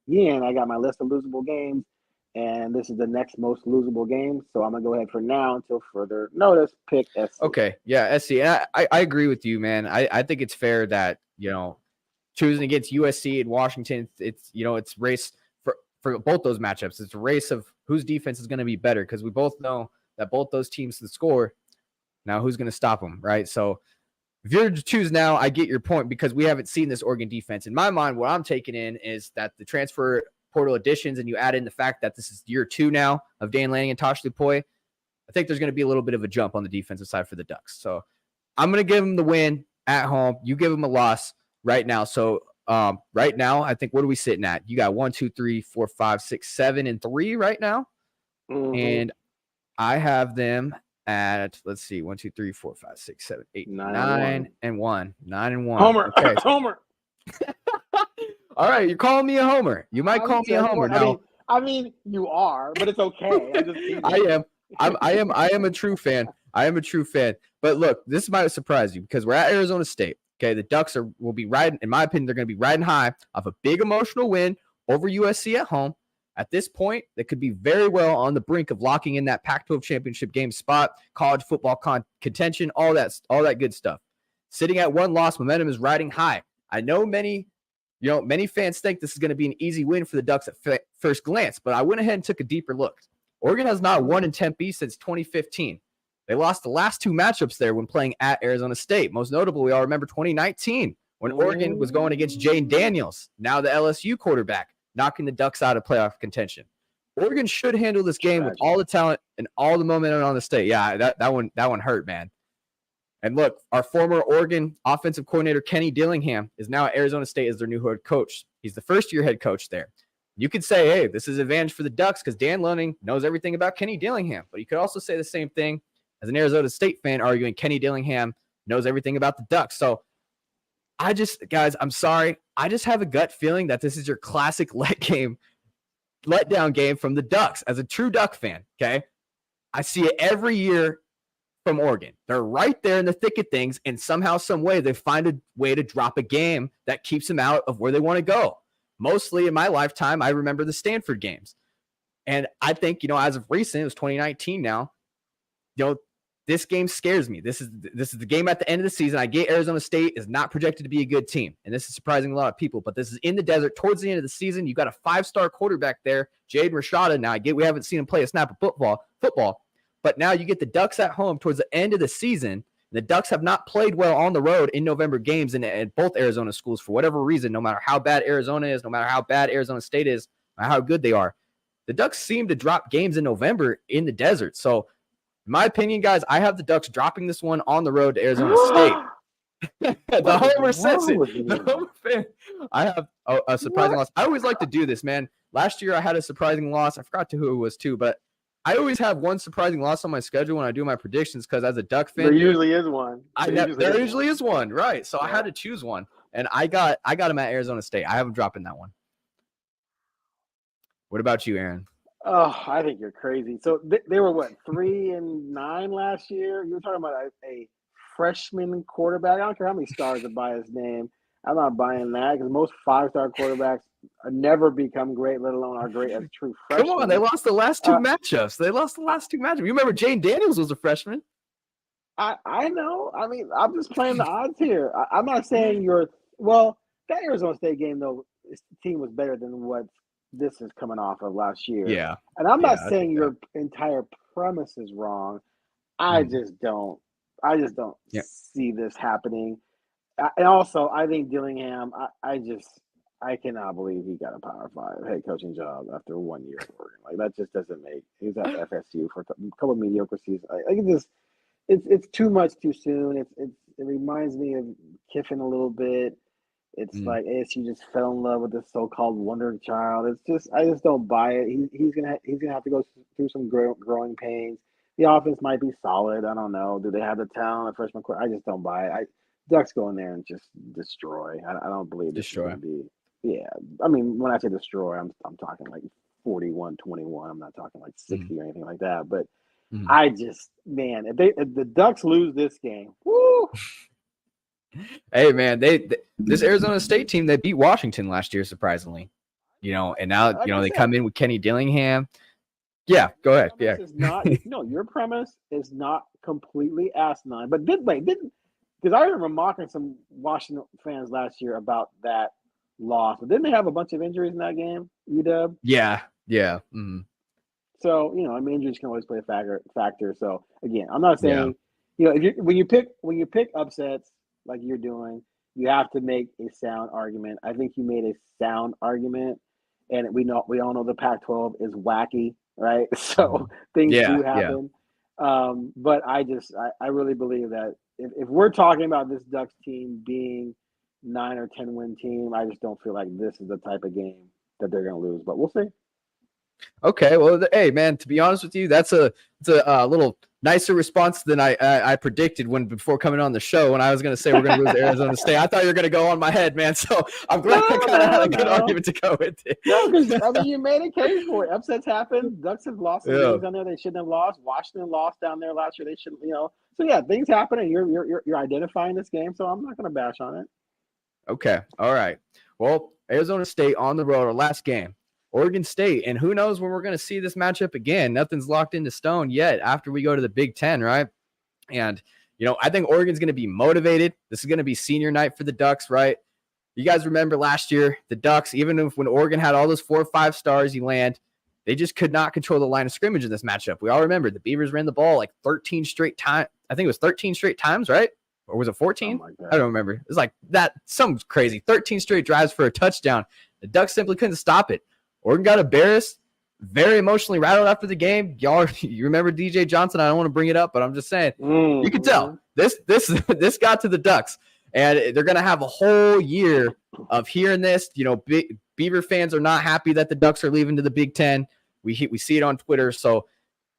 again, I got my list of losable games, and this is the next most losable game. So I'm going to go ahead for now until further notice, pick SC. Okay, yeah, SC. And I agree with you, man. I think it's fair that, choosing against USC and Washington, it's race for both those matchups. It's a race of whose defense is going to be better because we both know that both those teams can score. Now, who's going to stop them, right? So if you're to choose now, I get your point because we haven't seen this Oregon defense. In my mind, what I'm taking in is that the transfer portal additions and you add in the fact that this is year 2 now of Dan Lanning and Tosh Lupoi, I think there's going to be a little bit of a jump on the defensive side for the Ducks. So I'm going to give them the win at home. You give them a loss right now. So right now, I think, what are we sitting at? You got 1, 2, 3, 4, 5, 6, 7, and 3 right now. Mm-hmm. And I have them at, let's see, 1, 2, 3, 4, 5, 6, 7, 8, 9 and 1. 9 and 1. Homer. Okay. Homer. All right, you're calling me a homer. You might call me a homer. Now, I mean, you are, but it's okay. I am. I am a true fan. I am a true fan. But look, this might surprise you because we're at Arizona State. Okay, the Ducks will be riding. In my opinion, they're going to be riding high off a big emotional win over USC at home. At this point, they could be very well on the brink of locking in that Pac-12 championship game spot, college football contention, all that good stuff. Sitting at 1 loss, momentum is riding high. I know many fans think this is going to be an easy win for the Ducks at first glance, but I went ahead and took a deeper look. Oregon has not won in Tempe since 2015. They lost the last 2 matchups there when playing at Arizona State. Most notable, we all remember 2019 when Oregon was going against Jane Daniels, now the LSU quarterback, knocking the Ducks out of playoff contention. Oregon should handle this game with all the talent and all the momentum on the state. Yeah, that one hurt, man. And look, our former Oregon offensive coordinator, Kenny Dillingham, is now at Arizona State as their new head coach. He's the first-year head coach there. You could say, hey, this is an advantage for the Ducks because Dan Lanning knows everything about Kenny Dillingham. But you could also say the same thing as an Arizona State fan arguing Kenny Dillingham knows everything about the Ducks. So guys, I'm sorry. I just have a gut feeling that this is your classic letdown game from the Ducks as a true Duck fan, okay? I see it every year from Oregon. They're right there in the thick of things, and somehow, some way, they find a way to drop a game that keeps them out of where they want to go. Mostly in my lifetime, I remember the Stanford games. And I think, as of recent, it was 2019 now, this game scares me. This is the game at the end of the season. I get Arizona State is not projected to be a good team, and this is surprising a lot of people, but this is in the desert towards the end of the season. You got a 5-star quarterback there, Jaden Rashada. Now, I get we haven't seen him play a snap of football, but now you get the Ducks at home towards the end of the season. The Ducks have not played well on the road in November games in both Arizona schools for whatever reason, no matter how bad Arizona is, no matter how bad Arizona State is, no matter how good they are. The Ducks seem to drop games in November in the desert. So, in my opinion, guys, I have the Ducks dropping this one on the road to Arizona State. The homer says it. The homer fan. I have a surprising loss. I always like to do this, man. Last year, I had a surprising loss. I forgot who it was too, but I always have one surprising loss on my schedule when I do my predictions because as a Duck fan, there usually is one. There usually is one, right? So I had to choose one, and I got him at Arizona State. I have him dropping that one. What about you, Aaron? Oh, I think you're crazy. So they were 3-9 last year. You were talking about a freshman quarterback. I don't care how many stars are by his name. I'm not buying that because most 5-star quarterbacks never become great, let alone are great as true freshmen. Come on, they lost the last 2 matchups. You remember Jane Daniels was a freshman. I know. I mean, I'm just playing the odds here. I'm not saying that Arizona State game, though, this team was better than what this is coming off of last year. Yeah. And I'm not saying your entire premise is wrong. I just don't see this happening. And also, I think Dillingham, I cannot believe he got a Power 5 head coaching job after 1 year at Oregon. Like, that just doesn't make – he was at FSU for a couple of mediocre seasons. it's too much too soon. It reminds me of Kiffin a little bit. It's Mm, like ASU just fell in love with this so-called wonder child. I just don't buy it. He's gonna have to go through some growing pains. The offense might be solid. I don't know. Do they have the talent at freshman court? I just don't buy it. Ducks go in there and just destroy. I don't believe this is destroy. gonna be. Yeah, I mean when I say destroy, I'm talking like 41-21. I'm not talking like Mm, 60 or anything like that. But mm. I just man, if the Ducks lose this game, woo! Hey man, this Arizona State team, they beat Washington last year, surprisingly. And now Like I they said, come in with Kenny Dillingham. Yeah, go ahead. Yeah. premise is not no, your premise is not completely asinine. But didn't because I remember mocking some Washington fans last year about that loss. But didn't they have a bunch of injuries in that game, UW? Yeah. Yeah. Mm, So, I mean injuries can always play a factor. So again, I'm not yeah. saying, if you when you pick upsets like you're doing, you have to make a sound argument. I think you made a sound argument, and we all know the Pac-12 is wacky, right? So Mhm. things Yeah. do Yeah. happen. But I really believe that if we're talking about this Ducks team being 9 or 10 win team, I just don't feel like this is the type of game that they're going to lose. But we'll see. Okay. Well, hey man, to be honest with you, it's a little nicer response than I predicted before coming on the show when I was going to say we're going to lose to Arizona State. I thought you were going to go on my head, man. So I'm glad I kind of had a good argument to go with it. No, because I mean you made a case for it. Upsets happen. Ducks have lost some Yeah. games down there they shouldn't have lost. Washington lost down there last year. They shouldn't, So yeah, things happen, and you're identifying this game. So I'm not going to bash on it. Okay. All right. Well, Arizona State on the road, our last game. Oregon State, and who knows when we're going to see this matchup again. Nothing's locked into stone yet after we go to the Big Ten, right? And, I think Oregon's going to be motivated. This is going to be senior night for the Ducks, right? You guys remember last year, the Ducks, even when Oregon had all those 4 or 5 stars you land, they just could not control the line of scrimmage in this matchup. We all remember the Beavers ran the ball like 13 straight times. I think it was 13 straight times, right? Or was it 14? Like I don't remember. It was like that. Some crazy 13 straight drives for a touchdown. The Ducks simply couldn't stop it. Oregon got embarrassed, very emotionally rattled after the game. Y'all, you remember DJ Johnson? I don't want to bring it up, but I'm just saying, you can tell this got to the Ducks, and they're going to have a whole year of hearing this. Beaver fans are not happy that the Ducks are leaving to the Big Ten. We see it on Twitter. So,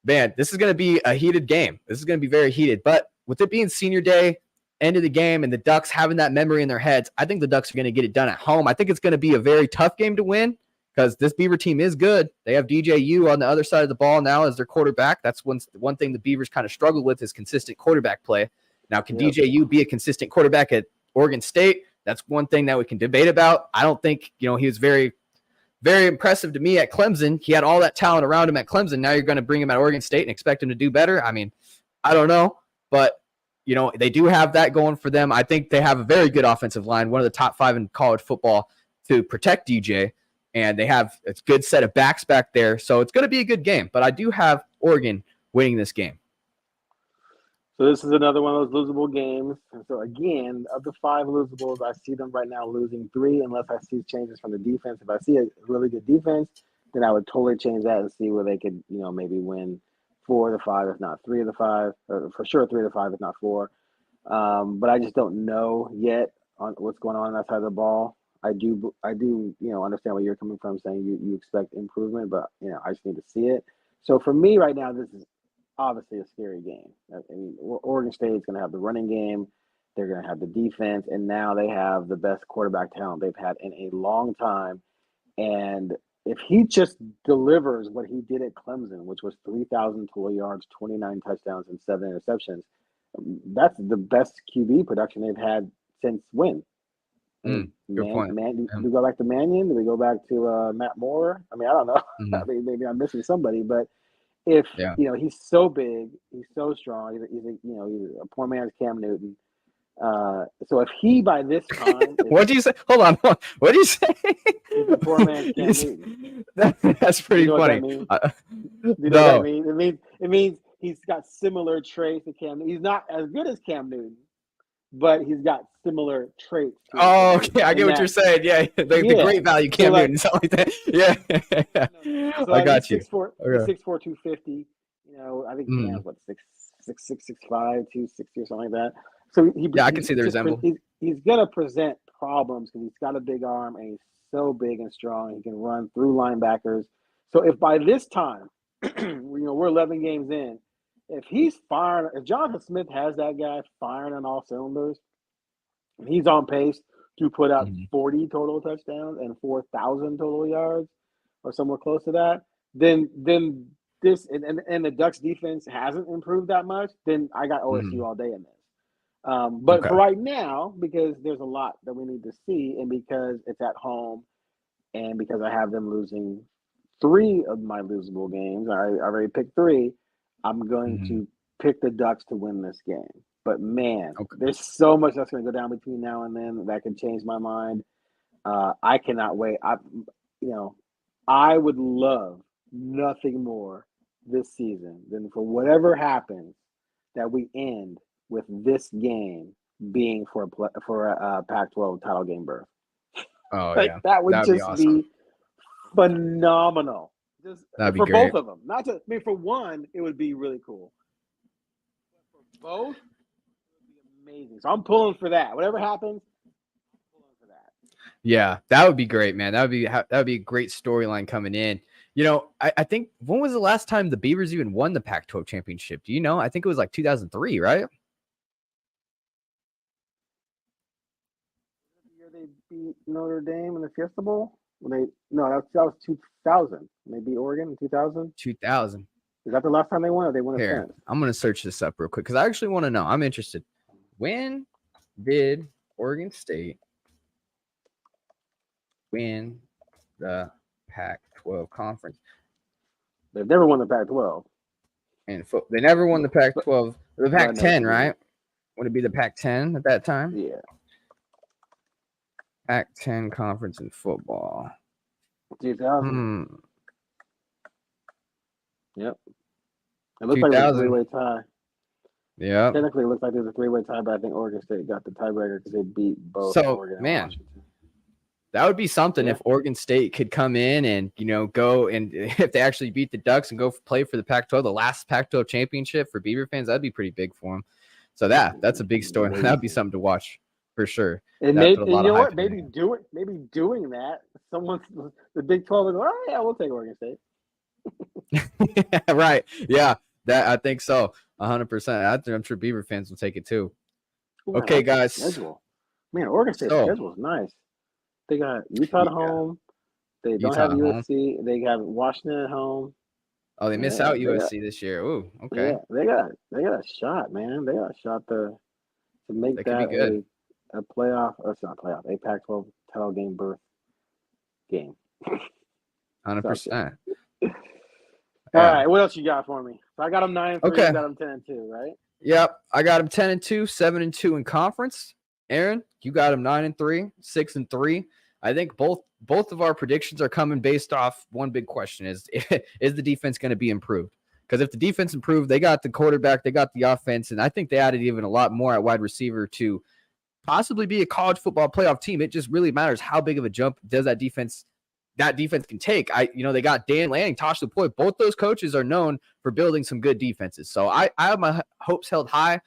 man, this is going to be a heated game. This is going to be very heated. But with it being senior day, end of the game, and the Ducks having that memory in their heads, I think the Ducks are going to get it done at home. I think it's going to be a very tough game to win, because this Beaver team is good. They have DJU on the other side of the ball now as their quarterback. That's one thing the Beavers kind of struggle with is consistent quarterback play. Now, can DJU be a consistent quarterback at Oregon State? That's one thing that we can debate about. I don't think, he was very, very impressive to me at Clemson. He had all that talent around him at Clemson. Now you're going to bring him at Oregon State and expect him to do better? I mean, I don't know. But, they do have that going for them. I think they have a very good offensive line, one of the top 5 in college football to protect DJ. And they have a good set of backs back there. So it's going to be a good game. But I do have Oregon winning this game. So this is another one of those losable games. And so again, of the 5 losables, I see them right now losing 3 unless I see changes from the defense. If I see a really good defense, then I would totally change that and see where they could, maybe win 4 of the 5, if not 3 of the 5, or for sure 3 of the 5, if not 4. But I just don't know yet on what's going on that side of the ball. I do, understand where you're coming from, saying you expect improvement, but I just need to see it. So for me right now, this is obviously a scary game. I mean, Oregon State is going to have the running game, they're going to have the defense, and now they have the best quarterback talent they've had in a long time. And if he just delivers what he did at Clemson, which was 3,000 total yards, 29 touchdowns, and 7 interceptions, that's the best QB production they've had since when? Good point. Do we go back to Mannion? Do we go back to Matt Moore? I mean, I don't know. I mean, maybe I'm missing somebody, but if he's so big, he's so strong. He's a poor man's Cam Newton. So if he by this time, what do you say? Hold on. What do you say? He's a poor man's Cam Newton. That's pretty funny. Do you know what that means? It means he's got similar traits to Cam Newton. He's not as good as Cam Newton, but he's got similar traits. Oh, okay. I get what you're saying. Yeah. The great value Cam Newton, something like that. Yeah. So I got you. 6'4", 250. I think Cam's what, 6'5", 260 or something like that. So I can see the resemblance. He's gonna present problems because he's got a big arm and he's so big and strong. He can run through linebackers. So if by this time, we're 11 games in, if Jonathan Smith has that guy firing on all cylinders, and he's on pace to put up 40 total touchdowns and 4,000 total yards, or somewhere close to that, then this and the Ducks defense hasn't improved that much, then I got OSU all day in this. But for right now, because there's a lot that we need to see, and because it's at home, and because I have them losing 3 of my losable games, I already picked 3, I'm going to pick the Ducks to win this game. But man, there's so much that's going to go down between now and then that can change my mind. I cannot wait. I would love nothing more this season than for whatever happens that we end with this game being for a Pac-12 title game berth. Oh, yeah. That would just be awesome. Phenomenal. That'd be for great. Both of them. For one, it would be really cool. But for both, it would be amazing. So I'm pulling for that. Whatever happens, I'm pulling for that. Yeah, that would be great, man. That would be a great storyline coming in. I think, when was the last time the Beavers even won the Pac-12 championship? Do you know? I think it was like 2003, right? They beat Notre Dame in the Fiesta Bowl? That was 2000. They beat Oregon in 2000? 2000. Is that the last time they won, or they won it Here, since? I'm going to search this up real quick because I actually want to know. I'm interested. When did Oregon State win the Pac-12 conference? They've never won the Pac-12. And they never won the Pac-12. The Pac-10, right? Would it be the Pac-10 at that time? Yeah. Pac-10 conference in football. 2000. Yep. It looks like it was a 3-way tie. Yeah. Technically, it looks like there's a 3-way tie, but I think Oregon State got the tiebreaker because they beat both. So, Oregon man, and Washington. That would be something if Oregon State could come in and, go and if they actually beat the Ducks and go play for the Pac-12, the last Pac-12 championship for Beaver fans, that'd be pretty big for them. So that's a big story. That'd be something to watch for sure. And maybe doing that, the Big 12 will go, oh yeah, we'll take Oregon State. Right. Yeah. I think so. 100%. I'm sure Beaver fans will take it too. Ooh, okay, guys. Schedule. Man, Oregon State's schedule is nice. They got Utah at home. They don't have USC. Home. They have Washington at home. Oh, they miss out USC this year. Ooh, okay. Yeah, they got a shot, man. They got a shot to make that a playoff. Or it's not a playoff. A Pac-12 title game berth game. 100%. All right, what else you got for me? So I got them 9-3. Okay. You got them 10-2, right? Yep, I got them 10-2, 7-2 in conference. Aaron, you got them 9-3, 6-3. I think both of our predictions are coming based off one big question: is the defense going to be improved? Because if the defense improved, they got the quarterback, they got the offense, and I think they added even a lot more at wide receiver to possibly be a college football playoff team. It just really matters how big of a jump does that defense can take. They got Dan Lanning, Tosh Lupoi. Both those coaches are known for building some good defenses. So I have my hopes held high.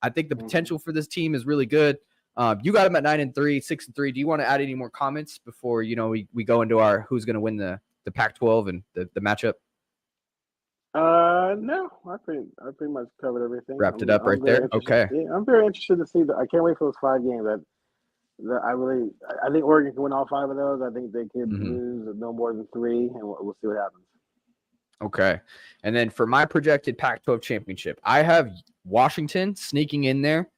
I think the potential for this team is really good. You got them at 9-3, 6-3. Do you want to add any more comments before we go into our who's going to win the Pac-12 and the matchup? No, I pretty much covered everything. Wrapped it up right there. Okay. Yeah, I'm very interested to see that. I can't wait for those 5 games. I think Oregon can win all 5 of those. I think they could lose no more than 3, and we'll see what happens. Okay. And then for my projected Pac-12 championship, I have Washington sneaking in there.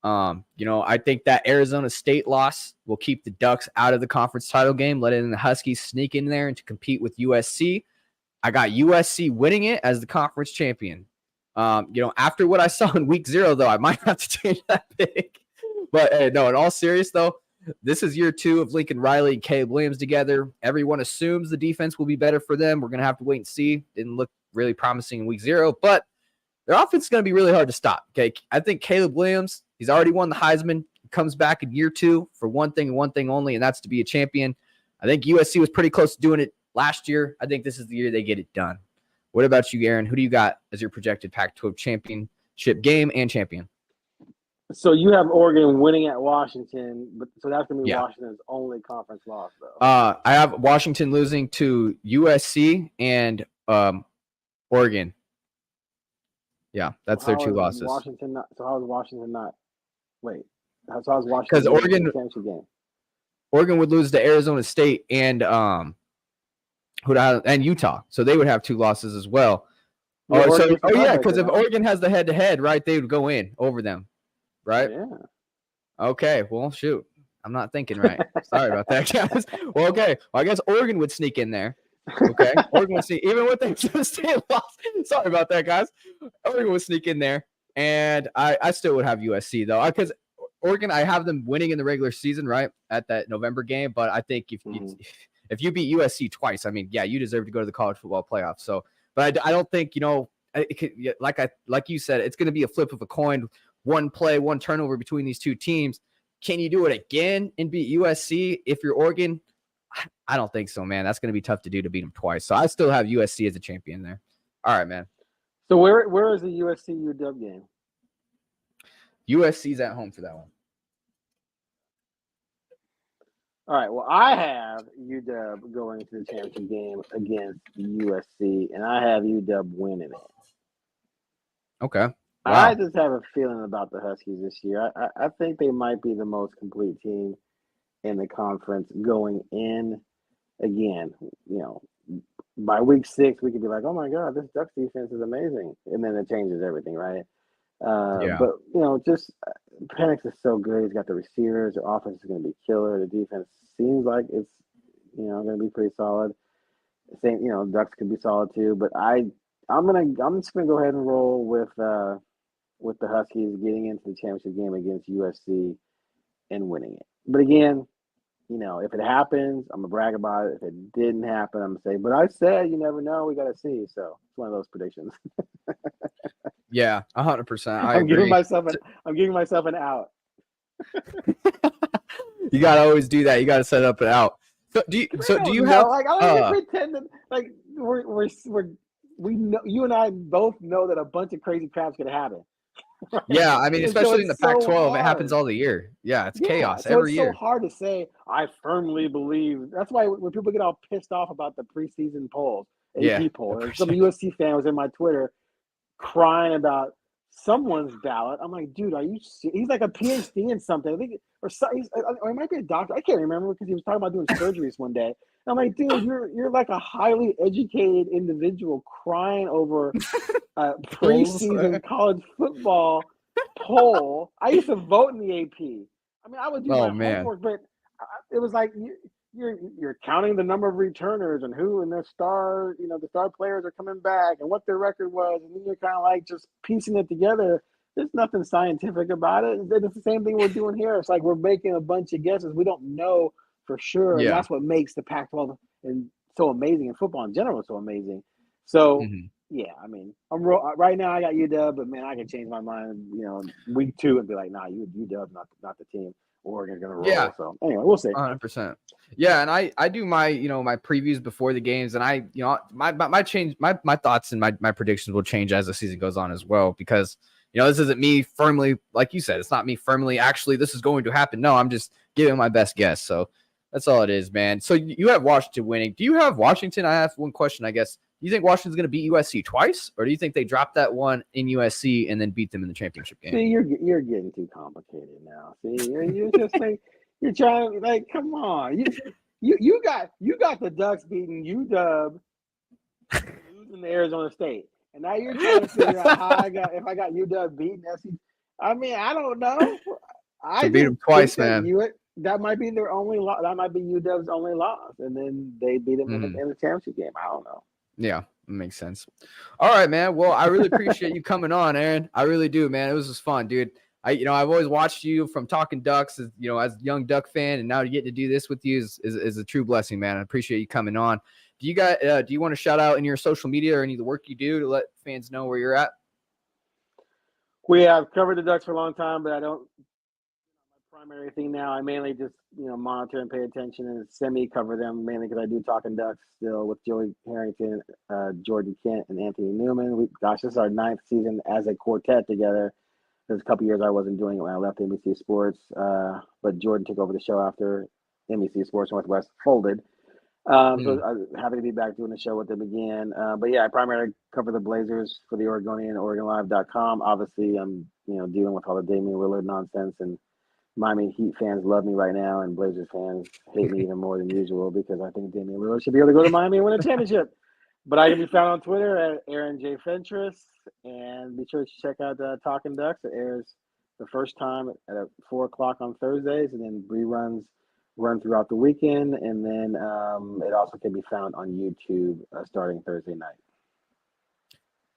I think that Arizona State loss will keep the Ducks out of the conference title game, letting the Huskies sneak in there and to compete with USC. I got USC winning it as the conference champion. After what I saw in week 0, though, I might have to change that pick. But hey, no, in all serious, though, this is year 2 of Lincoln Riley and Caleb Williams together. Everyone assumes the defense will be better for them. We're going to have to wait and see. Didn't look really promising in week 0, but their offense is going to be really hard to stop. Okay, I think Caleb Williams, he's already won the Heisman, comes back in year 2 for one thing and one thing only, and that's to be a champion. I think USC was pretty close to doing it last year. I think this is the year they get it done. What about you, Aaron? Who do you got as your projected Pac-12 champion championship game and champion. So you have Oregon winning at Washington, but so that's gonna be Yeah. Washington's only conference loss, though. I have Washington losing to USC and Oregon. Yeah, that's their two losses. How is Washington not? Wait, so how is Washington? Because Oregon championship game? Oregon would lose to Arizona State and Utah, so they would have two losses as well. Because if Oregon has the head-to-head, right, they would go in over them, right? Yeah. Okay, well, shoot, I'm not thinking right. Sorry about that, guys. Well, okay, I guess Oregon would sneak in there. Okay, Oregon would sneak, even with the Arizona State loss. Sorry about that, guys. Oregon would sneak in there, and I still would have USC though, because Oregon, I have them winning in the regular season, right, at that November game. But I think if you beat USC twice, I mean, yeah, you deserve to go to the college football playoff. So, but I don't think, like you said, it's going to be a flip of a coin. One play, one turnover between these two teams. Can you do it again and beat USC if you're Oregon? I don't think so, man. That's going to be tough to do to beat them twice. So I still have USC as a champion there. All right, man. So where is the USC UW game? USC's at home for that one. All right. Well, I have UW going to the championship game against USC, and I have UW winning it. Okay. Wow. I just have a feeling about the Huskies this year. I think they might be the most complete team in the conference going in. Again, by week 6, we could be like, oh my God, this Ducks defense is amazing. And then it changes everything, right? But, just Penix is so good. He's got the receivers. The offense is going to be killer. The defense seems like it's, going to be pretty solid. Same, Ducks could be solid too. But I'm just going to go ahead and roll with the Huskies getting into the championship game against USC and winning it. But again, if it happens, I'm going to brag about it. If it didn't happen, I'm going to say, but I said you never know. We got to see. So it's one of those predictions. Yeah, 100%. I'm giving myself an out. You got to always do that. You got to set up an out. So do you have like I don't even pretend that like we know, you and I both know that a bunch of crazy crap's going to happen. Right? Yeah, I mean, especially in the Pac-12, it happens hard. all the year. Yeah, it's chaos so every it's year. So hard to say. I firmly believe. That's why when people get all pissed off about the preseason polls, AP poll, or some USC fan was in my Twitter crying about someone's ballot. I'm like, dude, are you? He's like a PhD in something. I think, or he might be a doctor. I can't remember because he was talking about doing surgeries one day. And I'm like, dude, you're like a highly educated individual crying over a preseason college football poll. I used to vote in the AP. I mean, I would do my homework, but it was like you're counting the number of returners and who and their star, the star players are coming back and what their record was, and then you're kind of like just piecing it together. There's nothing scientific about it. It's the same thing we're doing here. It's like we're making a bunch of guesses. We don't know for sure, and that's what makes the Pac-12 and so amazing, and football in general is so amazing. So, yeah, I mean, right now I got UW, but man, I can change my mind, week 2 and be like, nah, UW not the team. Oregon's gonna roll. Yeah. So anyway, we'll see. 100%. Yeah, and I do my my previews before the games, and I my thoughts and my predictions will change as the season goes on as well, because this isn't me firmly, like you said, it's not me firmly actually this is going to happen. No, I'm just giving my best guess. So that's all it is, man. So you have Washington winning. Do you have Washington? I have one question, I guess. Do you think Washington's going to beat USC twice, or do you think they drop that one in USC and then beat them in the championship game? See, you're getting too complicated now. See, you're just like you're trying to like, come on. You got the Ducks beating UW, losing to Arizona State, and now you're trying to figure out how if I got UW beating SC. I mean, I don't know. I beat them twice, man. That might be their only loss. That might be UW's only loss, and then they beat them in the championship game. I don't know. Yeah, makes sense. All right, man. Well, I really appreciate you coming on, Aaron. I really do, man. It was just fun, dude. I've always watched you from Talking Ducks, as a young Duck fan, and now to get to do this with you is a true blessing, man. I appreciate you coming on. Do you want to shout out in your social media or any of the work you do to let fans know where you're at? We have covered the Ducks for a long time, but I don't. My primary thing now. I mainly just monitor and pay attention and semi-cover them mainly because I do Talking Ducks still with Joey Harrington, Jordan Kent, and Anthony Newman. This is our 9th season as a quartet together. There's a couple years I wasn't doing it when I left NBC Sports, but Jordan took over the show after NBC Sports Northwest folded. So I'm happy to be back doing the show with them again. But yeah, I primarily cover the Blazers for the Oregonian, OregonLive.com. Obviously, I'm dealing with all the Damian Lillard nonsense, and Miami Heat fans love me right now, and Blazers fans hate me even more than usual because I think Damian Lillard should be able to go to Miami and win a championship. But I can be found on Twitter at Aaron J. Fentress, and be sure to check out Talking Ducks. It airs the first time at 4 o'clock on Thursdays, and then reruns run throughout the weekend, and then it also can be found on YouTube starting Thursday night.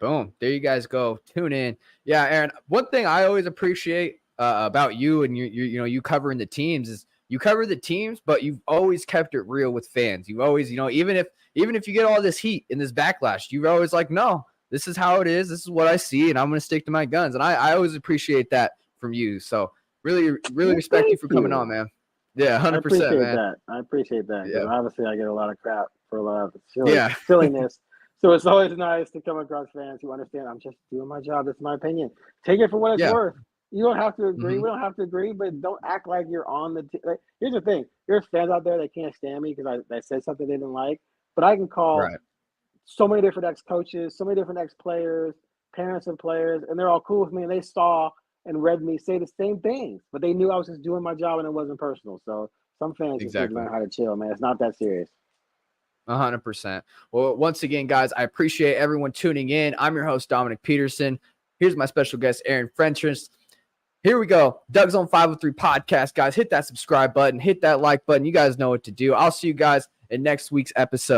Boom. There you guys go. Tune in. Yeah, Aaron, one thing I always appreciate about you and you covering the teams is you cover the teams, but you've always kept it real with fans. You've always, even if you get all this heat and this backlash, you're always like, no, this is how it is. This is what I see, and I'm going to stick to my guns. And I always appreciate that from you. So really, really respect you for coming on, man. Yeah, 100%, man. I appreciate that. Yeah. Obviously, I get a lot of crap for a lot of silliness. So it's always nice to come across fans who understand I'm just doing my job. That's my opinion. Take it for what it's worth. You don't have to agree. We don't have to agree, but don't act like you're on the team. Here's the thing. There's fans out there that can't stand me because I said something they didn't like, but I can call so many different ex-coaches, so many different ex-players, parents of players, and they're all cool with me, and they saw and read me say the same things, but they knew I was just doing my job and it wasn't personal. So some fans just need to learn how to chill, man. It's not that serious. 100%. Well, once again, guys, I appreciate everyone tuning in. I'm your host, Dominiqk Peterson. Here's my special guest, Aaron Fentress. Here we go. Duck Zone 503 podcast, guys. Hit that subscribe button. Hit that like button. You guys know what to do. I'll see you guys in next week's episode.